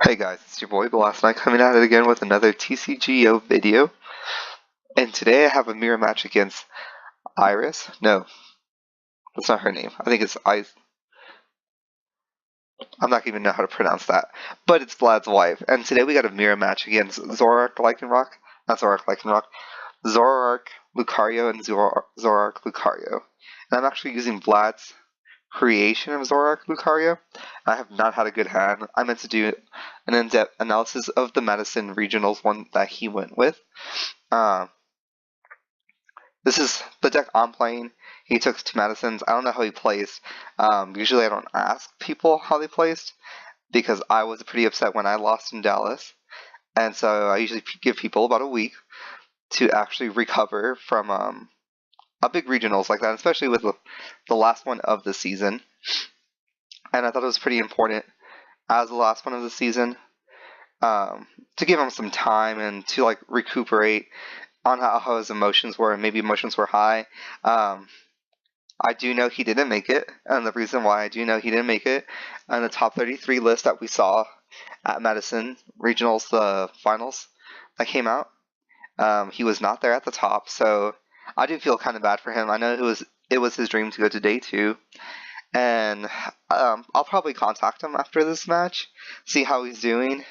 Hey guys, it's your boy Blast Night coming at it again with another TCGO video. And today I have a mirror match against Iris. No, that's not her name. I think it's I'm not even know how to pronounce that. But it's Vlad's wife. And today we got a mirror match against Zoroark Lucario, and Zoroark Lucario. And I'm actually using Vlad's creation of Zoroark Lucario. I have not had a good hand. I meant to do an in-depth analysis of the Madison Regionals one that he went with. This is the deck I'm playing. He took 2 Madisons. I don't know how he placed. Usually I don't ask people how they placed because I was pretty upset when I lost in Dallas. And so I usually give people about a week to actually recover from a big regionals like that, especially with the last one of the season. And I thought it was pretty important as the last one of the season to give him some time and to like recuperate on how his emotions were, and maybe emotions were high. I do know he didn't make it, and the reason why I do know he didn't make it on the top 33 list that we saw at Madison Regionals, the finals that came out, he was not there at the top, so I do feel kind of bad for him. I know it was his dream to go to day 2, and I'll probably contact him after this match, see how he's doing,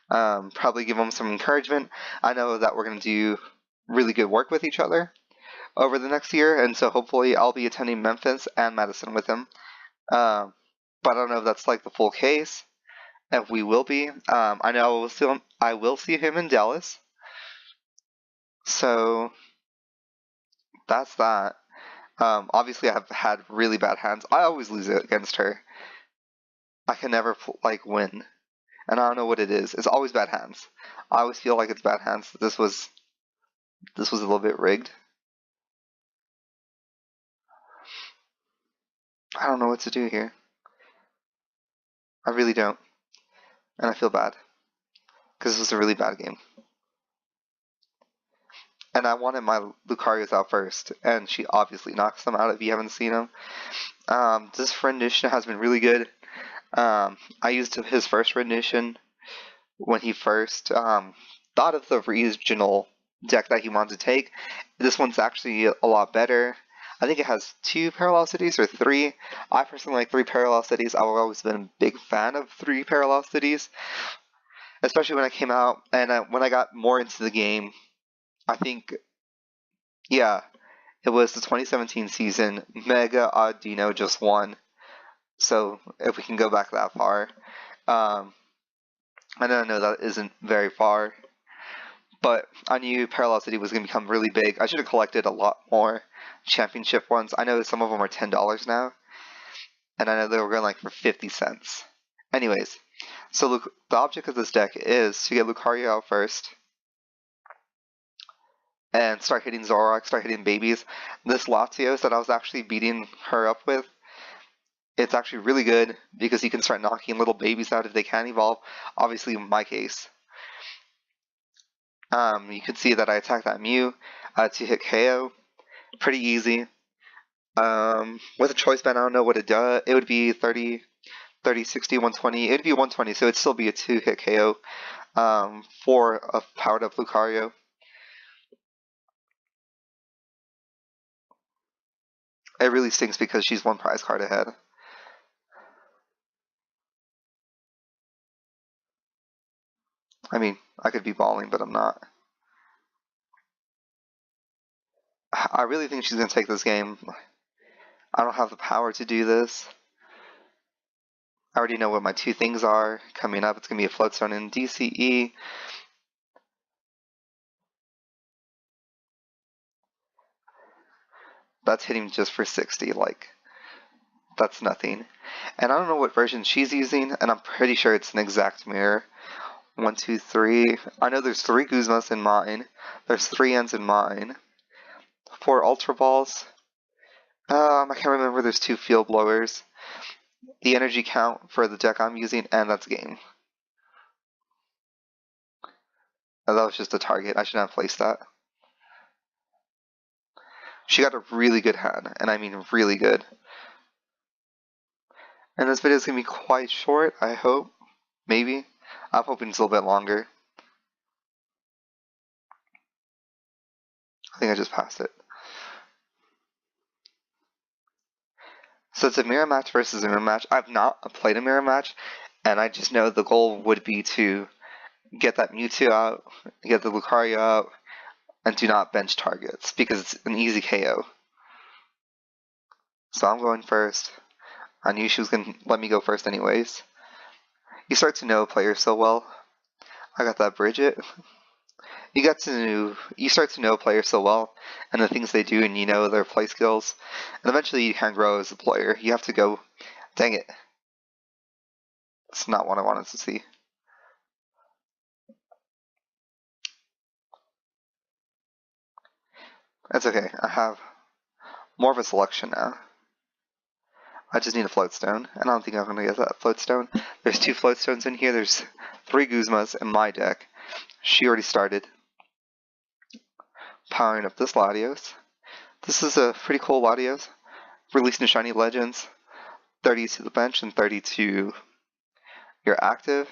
probably give him some encouragement. I know that we're going to do really good work with each other over the next year, and so hopefully I'll be attending Memphis and Madison with him. But I don't know if that's like the full case. If we will be, I know I will see him in Dallas. So that's that. Obviously, I have had really bad hands. I always lose it against her. I can never like win, and I don't know what it is. It's always bad hands. I always feel like it's bad hands. This was a little bit rigged. I don't know what to do here. I really don't. And I feel bad. Because this was a really bad game. And I wanted my Lucarios out first. And she obviously knocks them out if you haven't seen them. This rendition has been really good. I used his first rendition when he first thought of the regional deck that he wanted to take. This one's actually a lot better. I think it has 2 parallel cities or 3. I personally like 3 parallel cities. I've always been a big fan of 3 parallel cities, especially when I came out and when I got more into the game. I think, yeah, it was the 2017 season. Mega Audino just won. So if we can go back that far, I know that isn't very far, but I knew Parallel City was going to become really big. I should have collected a lot more championship ones. I know some of them are $10 now, and I know they were going like for 50 cents. Anyways, so the object of this deck is to get Lucario out first, and start hitting Zoroark, start hitting babies. This Latios that I was actually beating her up with, it's actually really good because you can start knocking little babies out if they can evolve. Obviously, in my case. You can see that I attacked that Mew to hit KO. Pretty easy. With a choice band, I don't know what it does. It would be 30, 60, 120. It would be 120, so it would still be a 2-hit KO for a powered up Lucario. It really stinks because she's 1 prize card ahead. I mean, I could be balling, but I'm not. I really think she's going to take this game. I don't have the power to do this. I already know what my 2 things are coming up. It's going to be a Floatstone and DCE. That's hitting just for 60, like, that's nothing. And I don't know what version she's using, and I'm pretty sure it's an exact mirror. 1, 2, 3. I know there's 3 Guzmas in mine. There's 3 Ends in mine. 4 Ultra Balls. I can't remember, there's 2 Field Blowers. The energy count for the deck I'm using, and that's game. Oh, that was just a target. I should not have placed that. She got a really good hand, and I mean really good. And this video is going to be quite short, I hope. Maybe. I'm hoping it's a little bit longer. I think I just passed it. So it's a mirror match versus a mirror match. I've not played a mirror match, and I just know the goal would be to get that Mewtwo out, get the Lucario out, and do not bench targets, because it's an easy KO. So I'm going first. I knew she was going to let me go first anyways. You start to know players so well. I got that Bridget. You start to know players so well, and the things they do, and you know their play skills, and eventually you can grow as a player. You have to go, dang it. It's not what I wanted to see. That's okay, I have more of a selection now. I just need a float stone, and I don't think I'm going to get that float stone. There's 2 float stones in here, there's 3 Guzmas in my deck. She already started. Powering up this Latios. This is a pretty cool Latios. Releasing Shiny Legends. 30 to the bench and 30 to your active.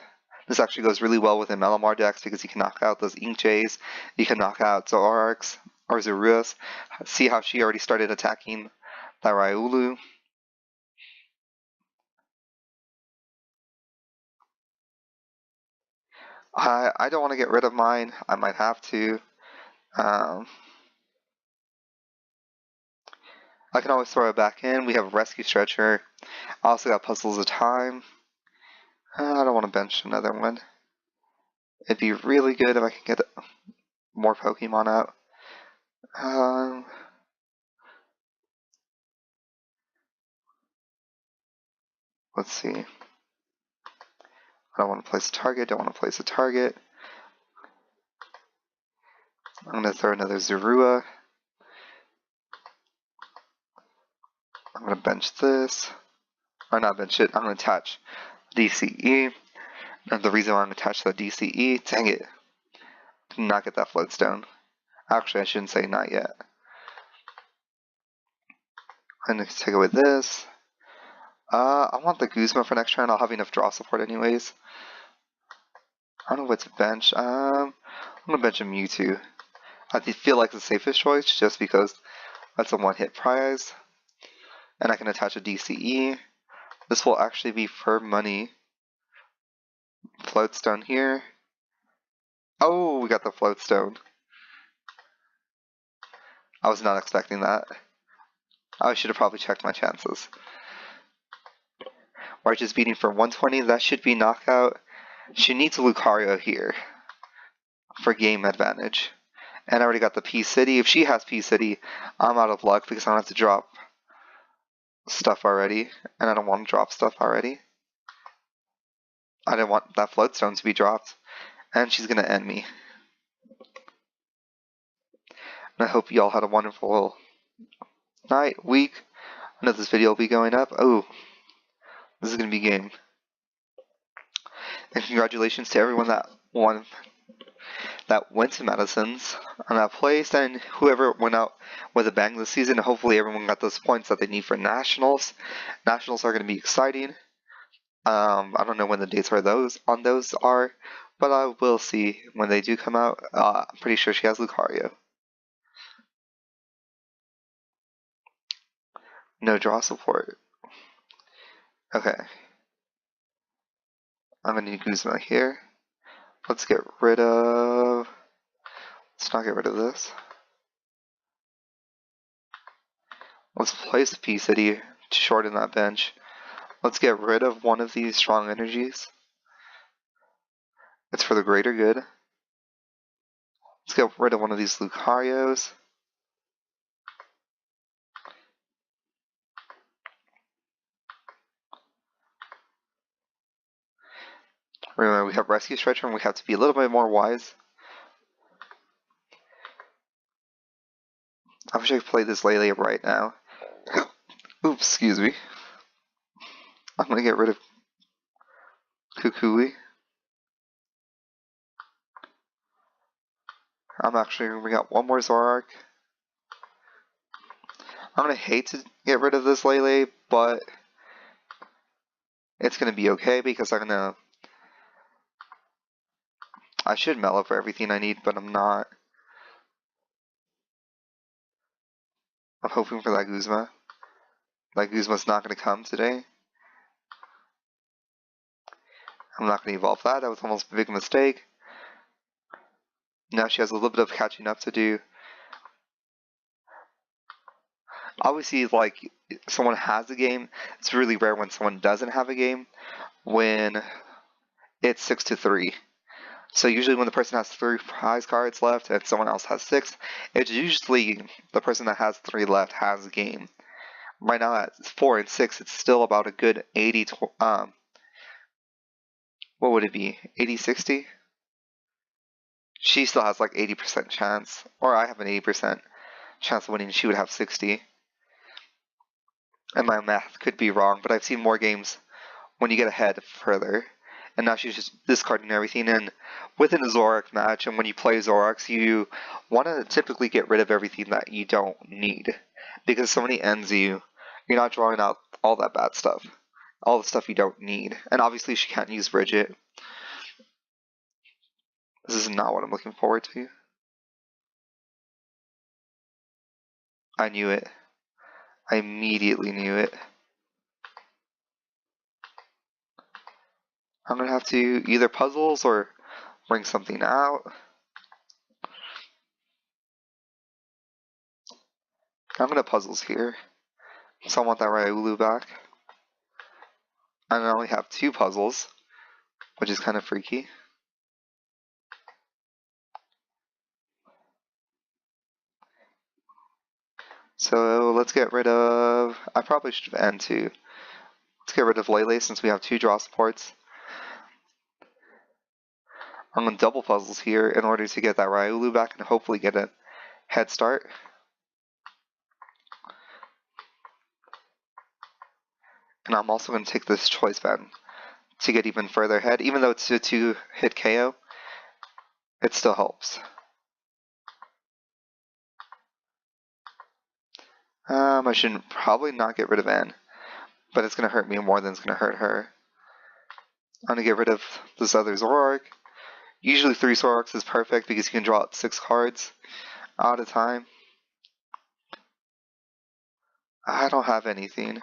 This actually goes really well with MLMR decks because you can knock out those Ink Jays. You can knock out Zoroarks or Zoruas. See how she already started attacking that Riolu. I don't want to get rid of mine. I might have to. I can always throw it back in. We have Rescue Stretcher. I also got Puzzles of Time. I don't want to bench another one. It'd be really good if I could get more Pokemon out. Let's see. I don't want to place a target. Don't want to place a target. I'm going to throw another Zorua. I'm going to bench this. Or not bench it. I'm going to attach DCE. And the reason why I'm going to attach that DCE, dang it. Did not get that float stone. Actually, I shouldn't say not yet. I'm going to take away this. I want the Guzma for next turn. I'll have enough draw support anyways. I don't know what to bench. I'm going to bench a Mewtwo. I feel like the safest choice just because that's a 1-hit prize. And I can attach a DCE. This will actually be for money. Float stone here. Oh, we got the float stone. I was not expecting that. I should have probably checked my chances. March is beating for 120. That should be knockout. She needs Lucario here for game advantage. And I already got the P-City. If she has P-City, I'm out of luck because I don't have to drop stuff already. And I don't want to drop stuff already. I didn't want that floatstone to be dropped. And she's going to end me. And I hope y'all had a wonderful night, week. I know this video will be going up. Oh, this is going to be game. And congratulations to everyone that went to Madison's on that place, and whoever went out with a bang this season. Hopefully everyone got those points that they need for Nationals. Nationals are going to be exciting. I don't know when the dates for those are, but I will see when they do come out. I'm pretty sure she has Lucario. No draw support. Okay. I'm going to need Guzma here. Let's get rid of... Let's not get rid of this. Let's place a P-City to shorten that bench. Let's get rid of one of these strong energies. It's for the greater good. Let's get rid of one of these Lucarios. Remember, we have Rescue Stretcher and we have to be a little bit more wise. I wish I could play this Lele right now. Oops, excuse me. I'm going to get rid of Kukui. I'm actually going to bring out one more Zoroark. I'm going to hate to get rid of this Lele, but it's going to be okay because I'm going to I should mellow for everything I need, but I'm not. I'm hoping for that Guzma. That Guzma's not going to come today. I'm not going to evolve that. That was almost a big mistake. Now she has a little bit of catching up to do. Obviously, like, someone has a game. It's really rare when someone doesn't have a game. When it's 6-3. So usually when the person has 3 prize cards left and someone else has 6, it's usually the person that has 3 left has a game. Right now at 4 and 6, it's still about a good 80 to, what would it be? 80-60? She still has like 80% chance, or I have an 80% chance of winning. She would have 60. And my math could be wrong, but I've seen more games when you get ahead further. And now she's just discarding everything. And within a Zoroark match, and when you play Zoroarks, you want to typically get rid of everything that you don't need. Because so many ends you're not drawing out all that bad stuff. All the stuff you don't need. And obviously she can't use Bridget. This is not what I'm looking forward to. I knew it. I immediately knew it. I'm going to have to either puzzles or bring something out. I'm going to puzzles here. So I want that Ryulu back. And I only have 2 puzzles, which is kind of freaky. So let's get rid of... I probably should have N2. Let's get rid of Lele since we have 2 draw supports. I'm going to double puzzles here in order to get that Ryulu back and hopefully get a head start. And I'm also going to take this choice band to get even further ahead. Even though it's a 2-hit KO, it still helps. I should probably not get rid of N, but it's going to hurt me more than it's going to hurt her. I'm going to get rid of this other Zoroark. Usually 3 Zoroarks is perfect because you can draw out 6 cards at a time. I don't have anything.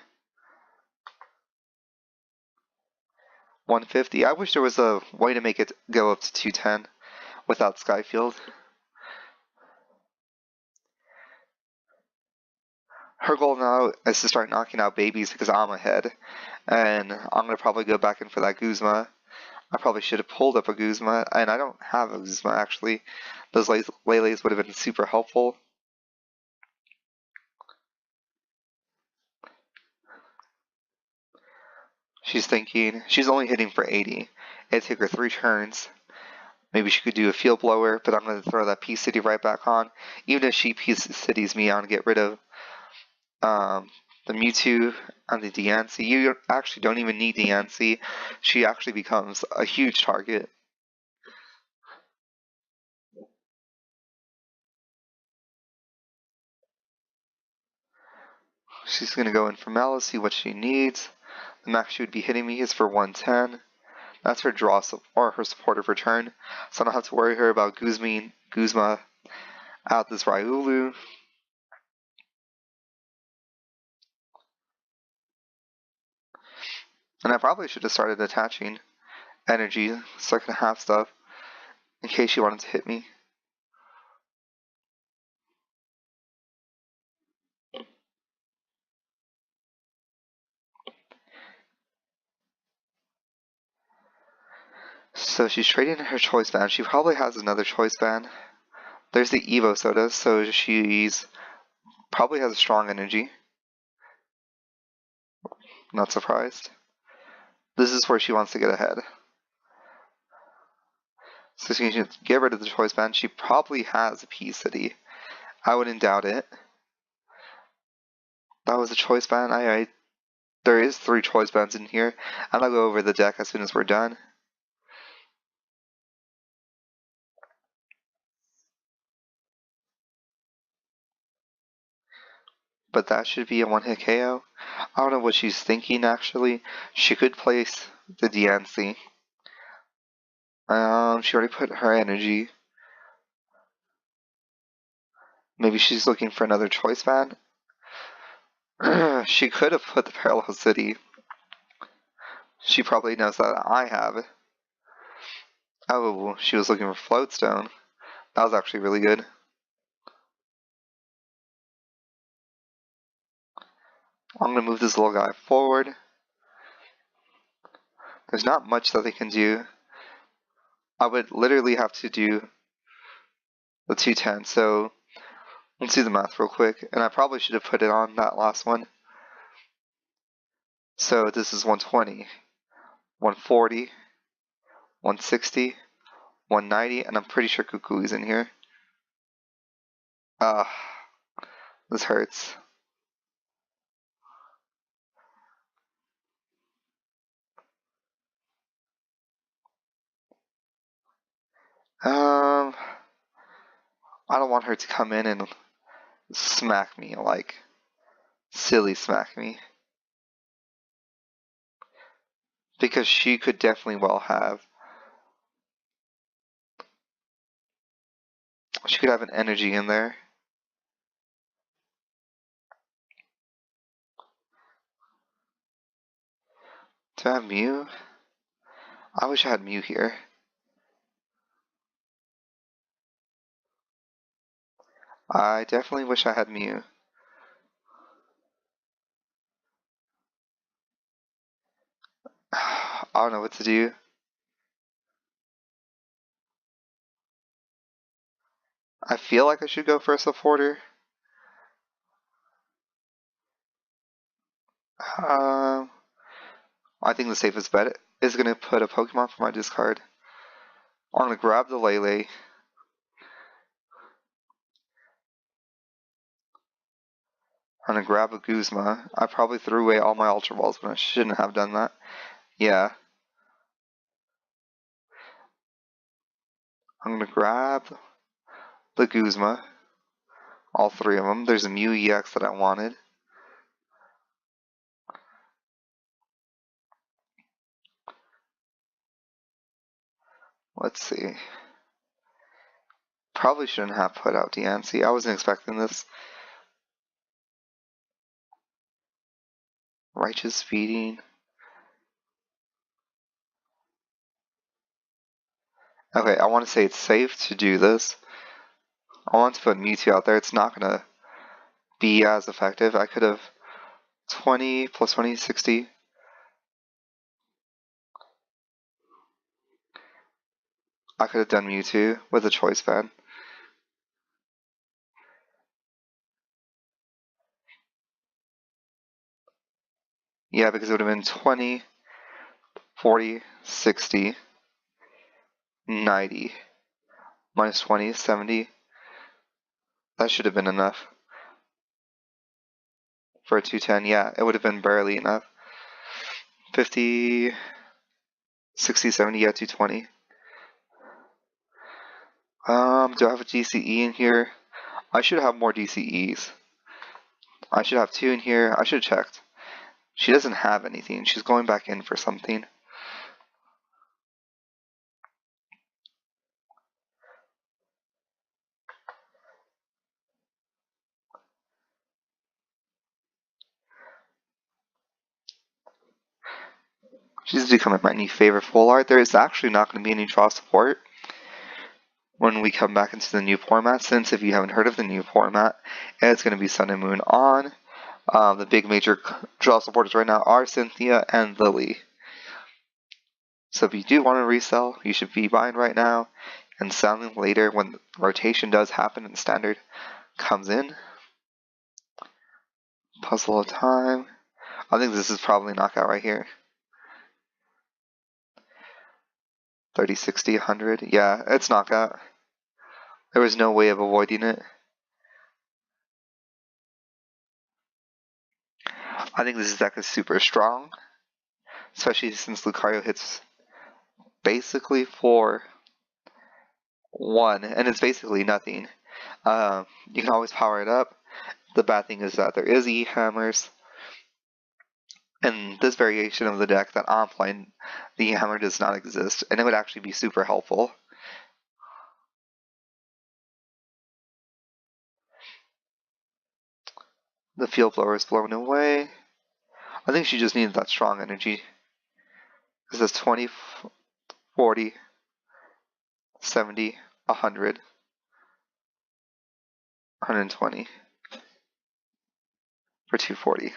150. I wish there was a way to make it go up to 210 without Skyfield. Her goal now is to start knocking out babies because I'm ahead. And I'm going to probably go back in for that Guzma. I probably should have pulled up a Guzma, and I don't have a Guzma actually. Those Lele's would have been super helpful. She's thinking, she's only hitting for 80. It'd take her 3 turns. Maybe she could do a field blower, but I'm going to throw that Peace City right back on. Even if she Peace Cities me, I'm going to get rid of the Mewtwo and the Diancie. You actually don't even need Diancie. She actually becomes a huge target. She's going to go in for Malice, see what she needs. The max she would be hitting me is for 110. That's her draw or her supportive return. So I don't have to worry her about Guzma out this Ryulu. And I probably should have started attaching energy so I could have stuff in case she wanted to hit me. So she's trading her choice band. She probably has another choice band. There's the Evo Soda, so she's probably has a strong energy. Not surprised. This is where she wants to get ahead. So she can get rid of the choice band. She probably has a P-City. I wouldn't doubt it. That was a choice band. There is 3 choice bands in here. And I'll go over the deck as soon as we're done. But that should be a 1-hit KO. I don't know what she's thinking actually. She could place the Diancie. She already put her energy. Maybe she's looking for another choice band. She could have put the Parallel City. She probably knows that I have. Oh, she was looking for Floatstone. That was actually really good. I'm going to move this little guy forward. There's not much that they can do. I would literally have to do the 210, so let's do the math real quick. And I probably should have put it on that last one. So this is 120, 140, 160, 190, and I'm pretty sure Kukui's in here. This hurts. I don't want her to come in and smack me, like, silly smack me. Because she could definitely well have. She could have an energy in there. Do I have Mew? I wish I had Mew here. I definitely wish I had Mew. I don't know what to do. I feel like I should go for a supporter. I think the safest bet is going to put a Pokemon for my discard. I'm going to grab the Lele. I'm going to grab a Guzma. I probably threw away all my Ultra Balls when I shouldn't have done that. Yeah. I'm going to grab the Guzma. All three of them. There's a Mew EX that I wanted. Let's see. Probably shouldn't have put out Diancie. I wasn't expecting this. Righteous Feeding. Okay, I want to say it's safe to do this. I want to put Mewtwo out there. It's not going to be as effective. I could have 20 plus 20, 60. I could have done Mewtwo with a choice band. Yeah, because it would have been 20, 40, 60, 90, minus 20, 70. That should have been enough. For a 210, yeah, it would have been barely enough. 50, 60, 70, yeah, 220. Do I have a DCE in here? I should have more DCEs. I should have 2 in here. I should have checked. She doesn't have anything. She's going back in for something. She's becoming my new favorite full art. There is actually not going to be any draw support when we come back into the new format, since if you haven't heard of the new format, it's going to be Sun and Moon on. The big major draw supporters right now are Cynthia and Lily. So if you do want to resell, you should be buying right now and selling later when rotation does happen and standard comes in. Puzzle of time. I think this is probably knockout right here. 30, 60, 100. Yeah, it's knockout. There was no way of avoiding it. I think this deck is super strong, especially since Lucario hits basically for 1, and it's basically nothing. You can always power it up. The bad thing is that there is E-hammers, in this variation of the deck that I'm playing, the hammer does not exist, and it would actually be super helpful. The field blower is blown away. I think she just needed that strong energy. This is 20, 40, 70, 100, 120 for 240.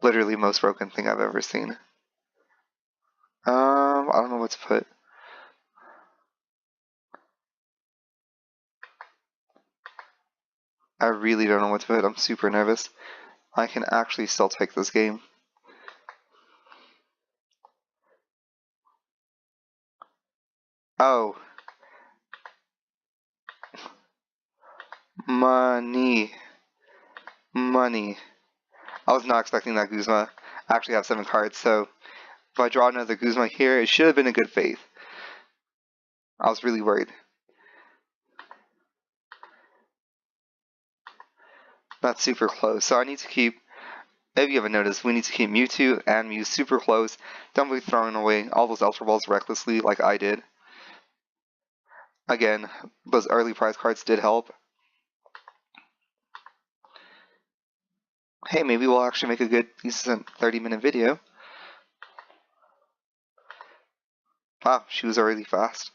Literally most broken thing I've ever seen. I don't know what to put. I really don't know what to put. I'm super nervous. I can actually still take this game. Oh. Money. Money. I was not expecting that Guzma. I actually have 7 cards, so if I draw another Guzma here, it should have been a good faith. I was really worried. That's super close, so I need to keep, if you haven't noticed, we need to keep Mewtwo and Mew super close. Don't be throwing away all those Ultra Balls recklessly like I did. Again, those early prize cards did help. Hey, maybe we'll actually make a good, decent 30-minute video. Wow, she was already fast.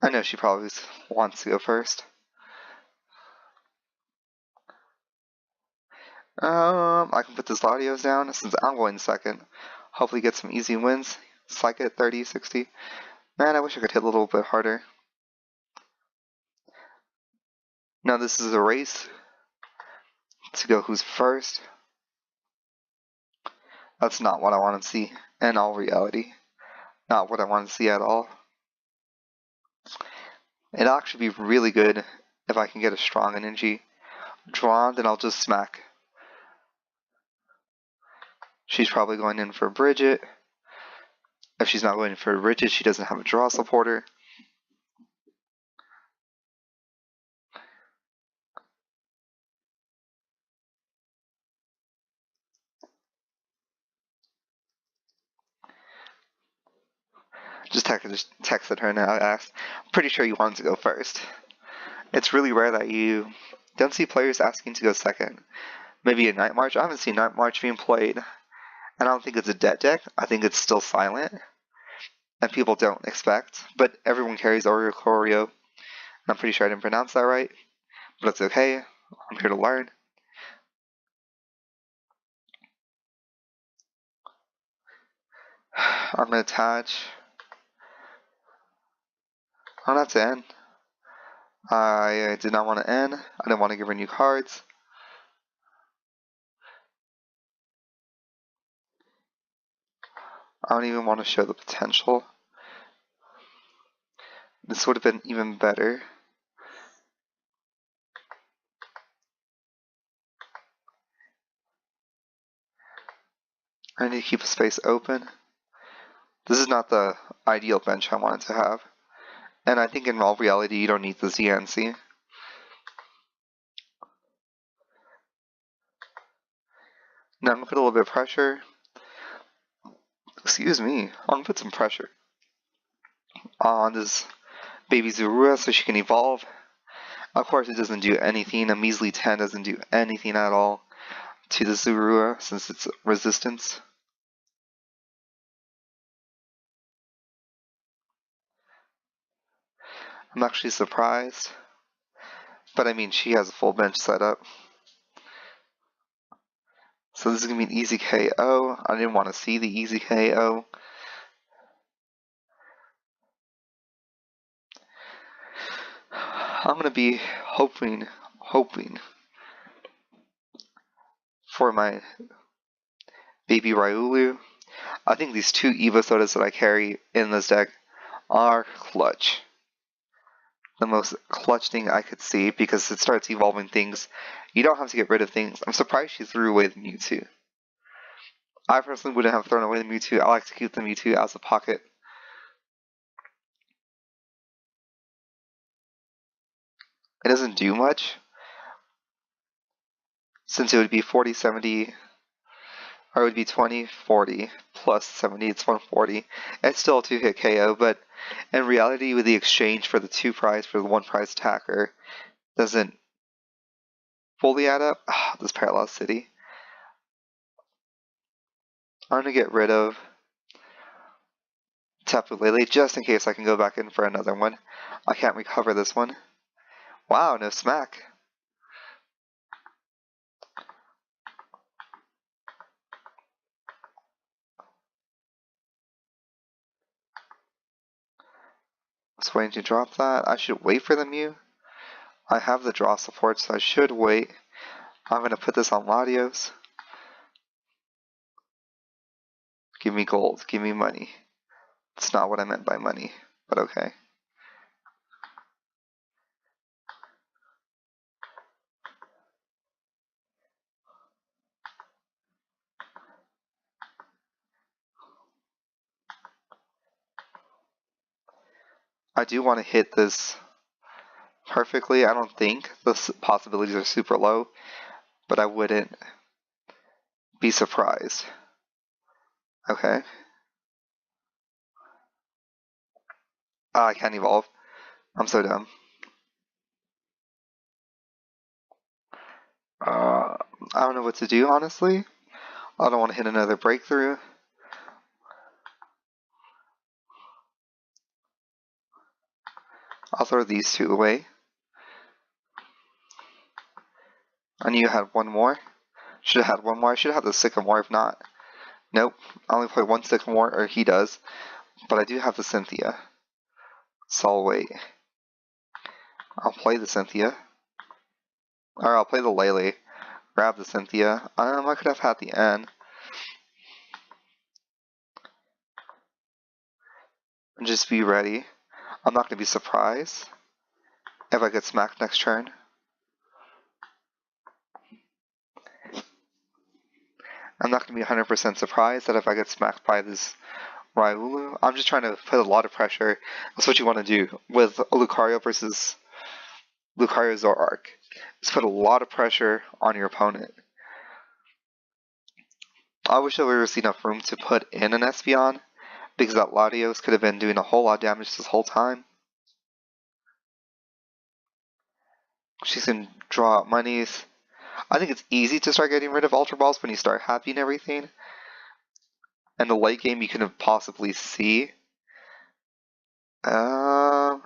I know she probably wants to go first. I can put the Latios down since I'm going second. Hopefully get some easy wins. Psych at 30, 60. Man, I wish I could hit a little bit harder. Now this is a race to go who's first. That's not what I want to see in all reality. Not what I want to see at all. It'd actually be really good if I can get a strong energy drawn, then I'll just smack. She's probably going in for Bridget. If she's not going for Bridget, she doesn't have a draw supporter. Just texted her now. I asked. I'm pretty sure you wanted to go first. It's really rare that you don't see players asking to go second. Maybe a Night March. I haven't seen Night March being played. And I don't think it's a dead deck. I think it's still silent. And people don't expect. But everyone carries Lucario. I'm pretty sure I didn't pronounce that right. But it's okay. I'm here to learn. I'm going to attach. Oh, that's N. I did not want to end. I didn't want to give her new cards. I don't even want to show the potential. This would have been even better. I need to keep a space open. This is not the ideal bench I wanted to have. And I think in all reality you don't need the ZNC. Now I'm going to put a little bit of pressure. Excuse me. I'm going to put some pressure on this baby Zorua so she can evolve. Of course it doesn't do anything. A measly 10 doesn't do anything at all to the Zorua since it's resistance. I'm actually surprised. But I mean, she has a full bench set up. So this is going to be an easy KO. I didn't want to see the easy KO. I'm going to be hoping for my baby Ryulu. I think these 2 Evo Sodas that I carry in this deck are clutch. The most clutch thing I could see because it starts evolving things. You don't have to get rid of things. I'm surprised she threw away the Mewtwo. I personally wouldn't have thrown away the Mewtwo. I like to keep the Mewtwo as a pocket. It doesn't do much, since it would be 40, 70, or it would be 20, 40, plus 70, it's 140. It's still a 2-hit KO, but in reality, with the exchange for the 2 prize for the 1 prize attacker, doesn't fully add up. This Parallel City. I'm going to get rid of Tapu Lele just in case I can go back in for another one. I can't recover this one. Wow, no smack. I was waiting to drop that. I should wait for the Mew. I have the draw support, so I should wait. I'm going to put this on Latios. Give me gold. Give me money. It's not what I meant by money, but okay. I do want to hit this perfectly. I don't think the possibilities are super low, but I wouldn't be surprised. Okay. I can't evolve. I'm so dumb. I don't know what to do, honestly. I don't want to hit another breakthrough. I'll throw these 2 away. I knew you had one more. Should have had one more. I should have the Sycamore if not. Nope. I only play 1 Sycamore, or he does. But I do have the Cynthia. So I'll wait. I'll play the Cynthia. Or I'll play the Lele. Grab the Cynthia. I could have had the N. And just be ready. I'm not going to be surprised if I get smacked next turn. I'm not going to be 100% surprised that if I get smacked by this Riolu. I'm just trying to put a lot of pressure. That's what you want to do with Lucario versus Lucario Zoroark. Just put a lot of pressure on your opponent. I wish there was enough room to put in an Espeon, because that Latios could have been doing a whole lot of damage this whole time. She's going to draw out monies. I think it's easy to start getting rid of Ultra Balls when you start happy and everything. And the late game you can possibly see. Lele.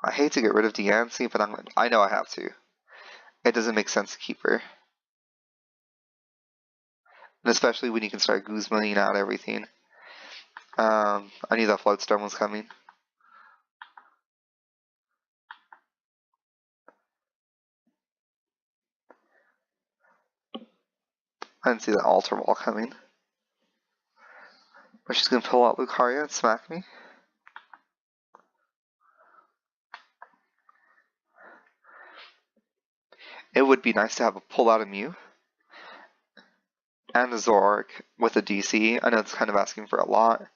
I hate to get rid of Diancie, but I know I have to. It doesn't make sense to keep her. And especially when you can start Guzmaning out everything. I knew that Floatstorm was coming. I didn't see that Ultra Ball coming. But she's going to pull out Lucario and smack me. It would be nice to have a pull out of Mew. And a Zoroark with a DC. I know it's kind of asking for a lot,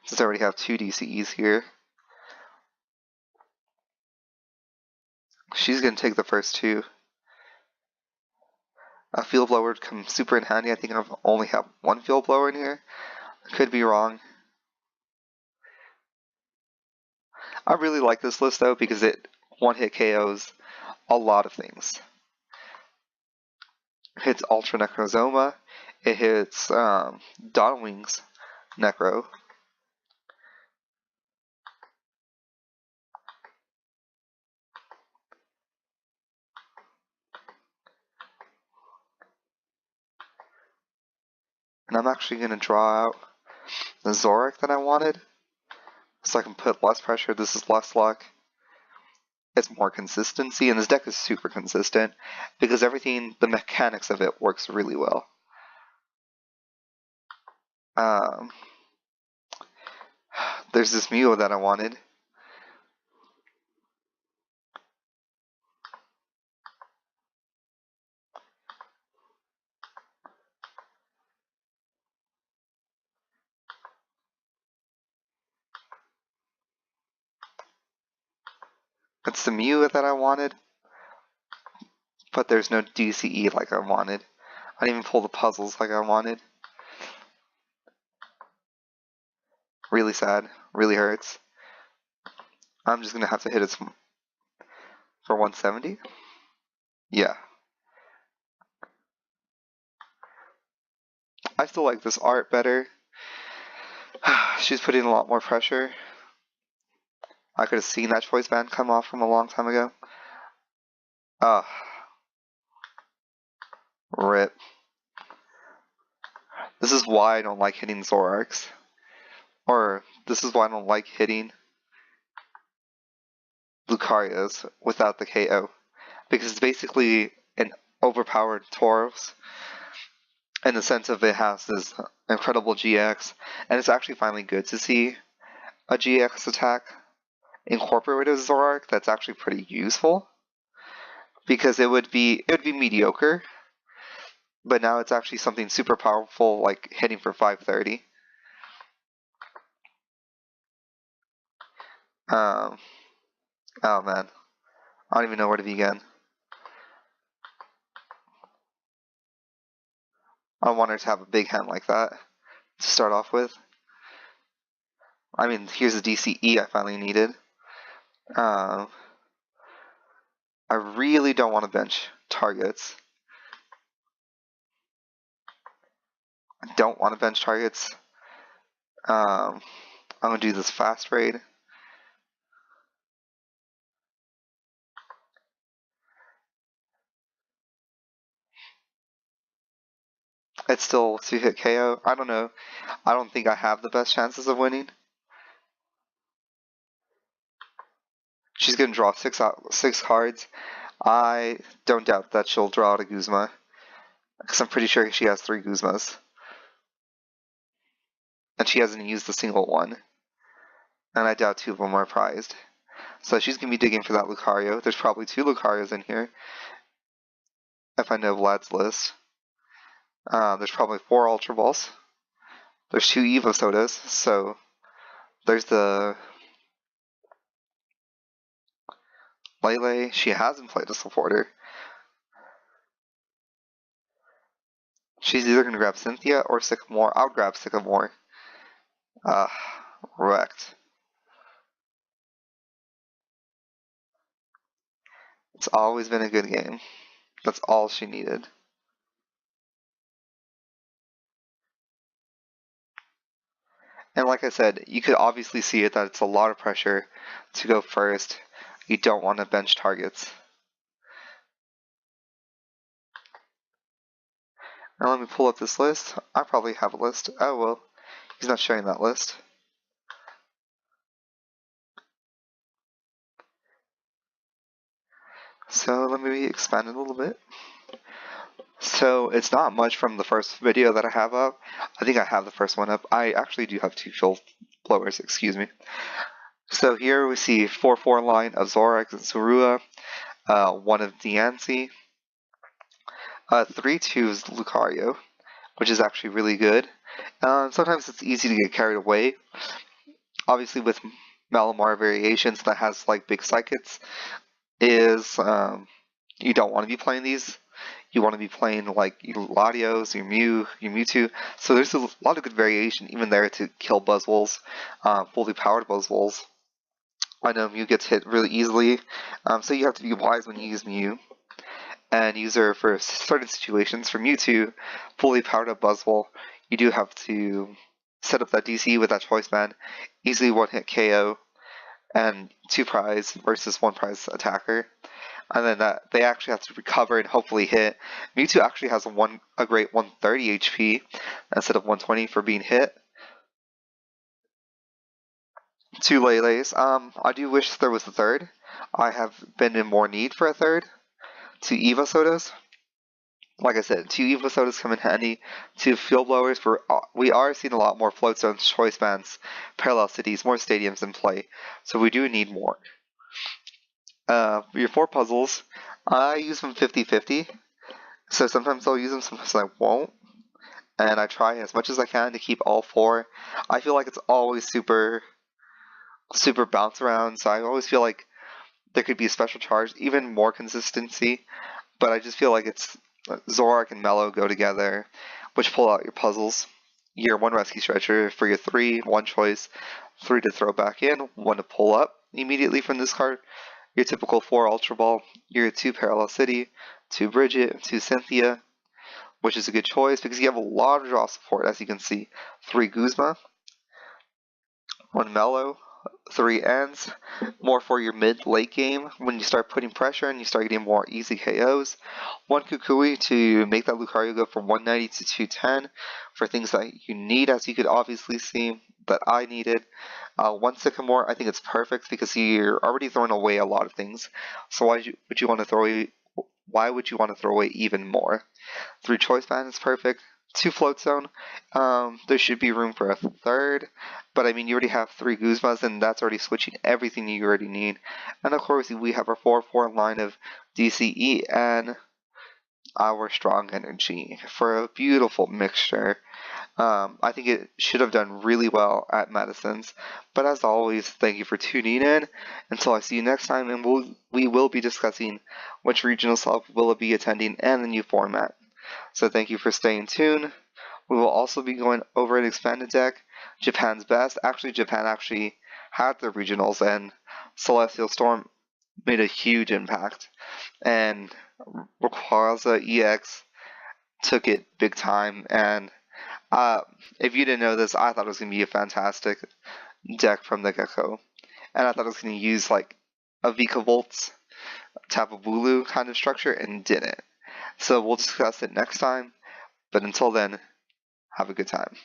since I already have 2 DCEs here. She's going to take the first 2. A Field Blower would come super in handy. I think I only have 1 Field Blower in here. I could be wrong. I really like this list though, because it one-hit KOs a lot of things. It hits Ultra Necrozoma. It hits Dawnwing's Necro. And I'm actually going to draw out the Zoroark that I wanted, so I can put less pressure. This is less luck. It's more consistency, and this deck is super consistent because everything, the mechanics of it works really well. Um, there's this Mew that I wanted. It's the Mew that I wanted, but there's no DCE like I wanted. I didn't even pull the puzzles like I wanted. Really sad. Really hurts. I'm just gonna have to hit it for 170. Yeah. I still like this art better. She's putting a lot more pressure. I could have seen that choice band come off from a long time ago. Rip. This is why I don't like hitting Zoroarks. Or, this is why I don't like hitting Lucarios without the KO. Because it's basically an overpowered Tauros in the sense of it has this incredible GX, and it's actually finally good to see a GX attack incorporated with Zoroark that's actually pretty useful. Because it would be mediocre, but now it's actually something super powerful, like hitting for 530. Oh man, I don't even know where to begin. I want her to have a big hand like that to start off with. I mean, here's the DCE I finally needed. I really don't want to bench targets. I don't want to bench targets. I'm gonna do this fast raid. It's still 2-hit KO. I don't know. I don't think I have the best chances of winning. She's gonna draw six cards. I don't doubt that she'll draw out a Guzma, because I'm pretty sure she has 3 Guzmas. And she hasn't used a single one. And I doubt 2 of them are prized. So she's going to be digging for that Lucario. There's probably 2 Lucarios in here, if I know Vlad's list. There's probably 4 Ultra Balls. There's 2 Evo Sodas, so there's the Lele. She hasn't played a supporter. She's either going to grab Cynthia or Sycamore. I'll grab Sycamore. Wrecked. It's always been a good game. That's all she needed. And like I said, you could obviously see it that it's a lot of pressure to go first. You don't want to bench targets. Now let me pull up this list. I probably have a list. Oh well, he's not showing that list. So let me expand it a little bit. So it's not much from the first video that I have up. I think I have the first one up. I actually do have 2 fuel blowers, excuse me. So here we see 4-4 line of Zoroark and Zorua, 1 of Diancie, 3-2 is Lucario, which is actually really good. Sometimes it's easy to get carried away. Obviously with Malamar variations that has like big psychics, is you don't want to be playing these. You want to be playing like your Latios, your Mew, your Mewtwo. So there's a lot of good variation even there to kill Buzzwoles, fully powered Buzzwoles. I know Mew gets hit really easily, so you have to be wise when you use Mew. And use her for certain situations. For Mewtwo, fully powered up Buzzwole, you do have to set up that DC with that choice band, easily 1-hit KO, and 2 prize versus 1 prize attacker. And then they actually have to recover and hopefully hit. Mewtwo actually has a great 130 HP instead of 120 for being hit. 2 Lele's. I do wish there was a third. I have been in more need for a third. 2 Evo Sodas. like I said, 2 Evo Sodas come in handy. 2 Fuel Blowers. We are seeing a lot more Float Zones, Choice Bands, Parallel Cities, more stadiums in play. So we do need more. Your 4 puzzles, I use them 50-50. So sometimes I'll use them, sometimes I won't. And I try as much as I can to keep all 4. I feel like it's always super bounce around. So I always feel like there could be a special charge, even more consistency. But I just feel like it's Zoroark and Mellow go together, which pull out your puzzles. Your 1 Rescue Stretcher for your 3, 1 choice, 3 to throw back in, 1 to pull up immediately from this card. Your typical 4 Ultra Ball, your 2 Parallel City, 2 Bridget, 2 Cynthia, which is a good choice because you have a lot of draw support, as you can see. 3 Guzma, 1 Mellow, 3 ends, more for your mid-late game when you start putting pressure and you start getting more easy KOs. 1 Kukui to make that Lucario go from 190 to 210 for things that you need, as you could obviously see, that I needed. 1 Sycamore, I think it's perfect because you're already throwing away a lot of things, so why would you want to throw away even more? 3 Choice Band is perfect. 2 Float Zone. There should be room for a 3rd, but I mean, you already have 3 Guzmas, and that's already switching everything you already need. And of course, we have our 4-4 line of DCE and our Strong Energy for a beautiful mixture. I think it should have done really well at Madison's, but as always, thank you for tuning in. Until I see you next time, and we will be discussing which regional sub will be attending and the new format. So thank you for staying tuned. We will also be going over an expanded deck, Japan's best. Japan actually had the regionals, and Celestial Storm made a huge impact. And Rayquaza EX took it big time. And if you didn't know this, I thought it was going to be a fantastic deck from the get-go. And I thought it was going to use like a Vikavolt, Tapu Bulu kind of structure, and didn't. So we'll discuss it next time. But until then, have a good time.